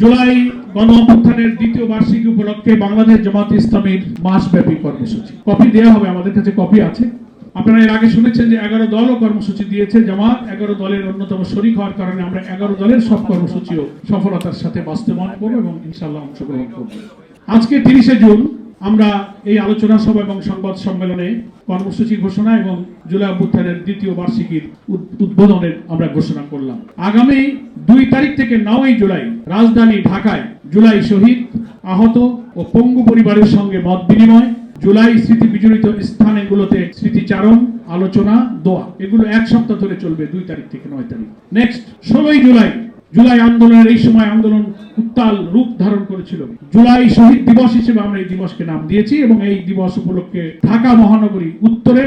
জুলাই গণ অভ্যুত্থানের দ্বিতীয় বার্ষিকী উপলক্ষে বাংলাদেশ জামাত ইসলামীর মাসব্যাপী কর্মসূচি কপি দেওয়া হবে, আমাদের কাছে কপি আছে। আপনারা এর আগে শুনেছেন যে 11 দলও কর্মসূচি দিয়েছে। জামাত 11 দলের অন্যতম শরিক হওয়ার কারণে আমরা 11 দলের সব কর্মসূচিও সফলতার সাথে বাস্তবায়ন করব এবং ইনশাআল্লাহ অংশগ্রহণ করব। আজকে 30শে জুন আমরা এই আলোচনা সভা এবং সংবাদ সম্মেলনে কর্মসূচি ঘোষণা এবং জুলাই অভ্যুত্থানের দ্বিতীয় বার্ষিকীর উদ্বোধনের আমরা ঘোষণা করলাম। আগামী 2 তারিখ থেকে 9ই জুলাই রাজধানী ঢাকায় জুলাই শহীদ, আহত ও পঙ্গু পরিবারের সঙ্গে মত বিনিময়, জুলাই স্মৃতি বিজড়িত স্থানগুলোতে স্মৃতিচারণ, আলোচনা, দোয়া, এগুলো 1 সপ্তাহ ধরে চলবে 2 তারিখ থেকে 9 তারিখ। নেক্সট 16ই জুলাই আন্দোলনের এই সময় আন্দোলন উত্তাল রূপ ধারণ করেছিল। জুলাই শহীদ দিবস হিসেবে আমরা এই দিবসকে নাম দিয়েছি এবং এই দিবস উপলক্ষে ঢাকা মহানগরী উত্তরে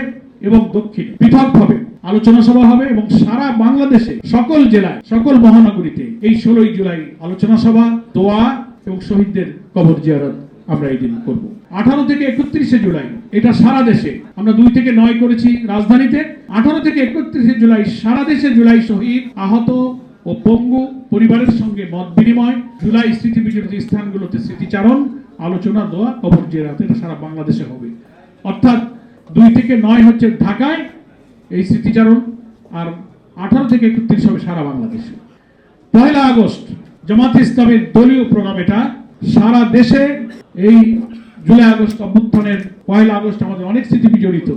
এবং দক্ষিণে পৃথকভাবে আলোচনা সভা হবে এবং সারা বাংলাদেশে সকল জেলায় সকল মহানগরীতে এই 16ই জুলাই আলোচনা সভা, দোয়া এবং শহীদদের কবর জিয়ারত আমরা এই দিন করব। 18 থেকে 31শে জুলাই এটা সারা দেশে, আমরা 2 থেকে 9 করেছি রাজধানীতে। 18 থেকে 31শে জুলাই সারা দেশে জুলাই শহীদ, আহত ও পঙ্গু পরিবারের সঙ্গে মত বিনিময়, জুলাই স্মৃতি বিজড়িত স্থানগুলোতে স্মৃতিচারণ, আলোচনা, দোয়া, কবর জিয়ারত, এটা সারা বাংলাদেশে হবে। অর্থাৎ 2 থেকে 9 হচ্ছে ঢাকায় এই স্মৃতিচারণ, আর 18 থেকে 31 হবে সারা বাংলাদেশে। 1 আগস্ট জামাত ইসলামের দলীয় প্রোগ্রাম, এটা সারা দেশে এই জুলাই আগস্ট অভ্যুত্থানের 1 আগস্ট আমাদের অনেক স্মৃতি বিজড়িত।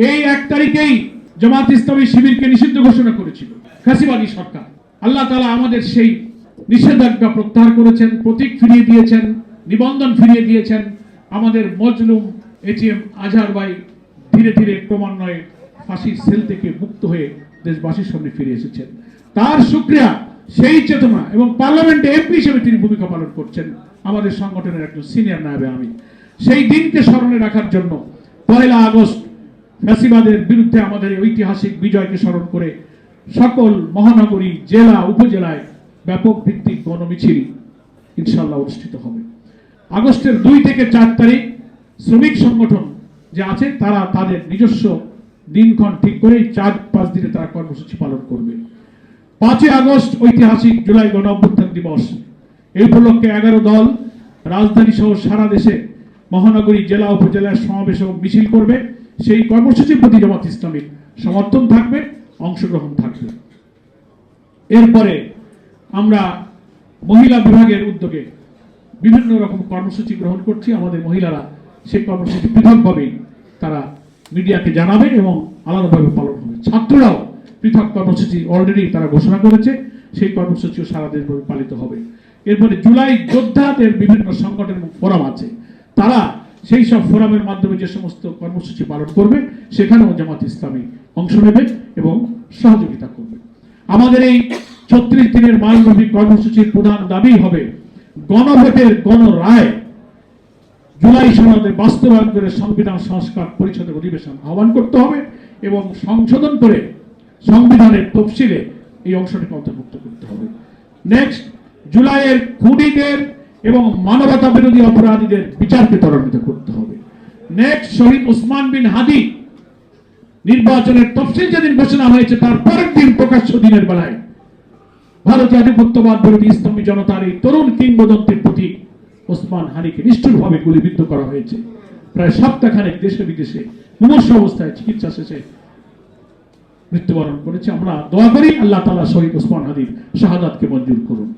এই 1 তারিখেই জামাত ইসলামী শিবিরকে নিষিদ্ধ ঘোষণা করেছিল ফ্যাসিবাদী সরকার। আল্লাহ তাআলা আমাদের সেই নিষেধাজ্ঞা প্রত্যাহার করেছেন, প্রতীক ফিরিয়ে দিয়েছেন, নিবন্ধন ফিরিয়ে দিয়েছেন। আমাদের মজলুম এটিএম আজহার ভাই ধীরে ধীরে ক্রমান্বয়ে ফাঁসির সেল থেকে মুক্ত হয়ে দেশবাসীর সামনে ফিরে এসেছেন। তার শুকরিয়া, সেই চেতনা এবং পার্লামেন্টে এমপি হিসেবে তিনি ভূমিকা পালন করছেন, আমাদের সংগঠনের একজন সিনিয়র নায়েবে আমির। সেই দিনকে স্মরণে রাখার জন্য 1 আগস্ট ফ্যাসিবাদের বিরুদ্ধে আমাদের ঐতিহাসিক বিজয়কে স্মরণ করে সকল মহানগরী, জেলা, উপজেলায় ব্যাপক ভিত্তিক গণমিছিল ইনশাআল্লাহ অনুষ্ঠিত হবে। আগস্টের 2 থেকে 4 তারিখ শ্রমিক সংগঠন যে আছে তারা তাদের নিজস্ব দিনক্ষণ ঠিক করে 4-5 দিনে তারা কর্মসূচি পালন করবে। 5 আগস্ট ঐতিহাসিক জুলাই গণ অভ্যুত্থান দিবস, এই উপলক্ষে 11 দল রাজধানী সহ সারা দেশে মহানগরী, জেলা, উপজেলার সমাবেশ এবং মিছিল করবে। সেই কর্মসূচির প্রতি জামাত ইসলামীর সমর্থন থাকবে, অংশগ্রহণ থাকবে। এরপরে আমরা মহিলা বিভাগের উদ্যোগে বিভিন্ন রকম কর্মসূচি গ্রহণ করছি। আমাদের মহিলারা সেই কর্মসূচি পৃথকভাবেই তারা মিডিয়াকে জানাবে এবং আলাদাভাবে পালন হবে। ছাত্ররাও পৃথক কর্মসূচি অলরেডি তারা ঘোষণা করেছে, সেই কর্মসূচিও সারা দেশব্যাপী পালিত হবে। এরপরে জুলাই যোদ্ধাদের বিভিন্ন সংগঠন এবং ফোরাম আছে, তারা সেই সব ফোরামের মাধ্যমে যে সমস্ত কর্মসূচি পালন করবে সেখানেও জামাত ইসলামী অংশ নেবে এবং সহযোগিতা করবে। আমাদের এই 36 দিনের মাসব্যাপী কর্মসূচির প্রধান দাবি হবে গণভোটের গণরায় জুলাই সনদে বাস্তবায়ন করে সংবিধান সংস্কার পরিষদের অধিবেশন আহ্বান করতে হবে এবং সংশোধন করে সংবিধানের তফসিলে এই অংশটিকে অন্তর্ভুক্ত করতে হবে। নেক্সট, জুলাইয়ের খুনিদের এবং মানবতা বিরোধী অপরাধীদের বিচারকে ত্বরান্বিত করতে হবে। নেক্সট, শহীদ ওসমান বিন হাদি নির্বাচনের তফসিল যেদিন ঘোষণা হয়েছে তার পরের দিন প্রকাশ্য দিনের বেলায় ভারতীয় আধিপত্যবাদ বিরোধী ইসলামী জনতার এই তরুণ কিংবদন্তির প্রতীক ওসমান হানিকে নিষ্ঠুরভাবে গুলিবিদ্ধ করা হয়েছে। প্রায় সপ্তাহখানেক দেশে বিদেশে মুমূর্ষ অবস্থায় চিকিৎসা শেষে মৃত্যুবরণ করেছে। আমরা দোয়া করি আল্লাহ তাআলা শহীদ ওসমান হাদির শাহাদাতকে মঞ্জুর করুন।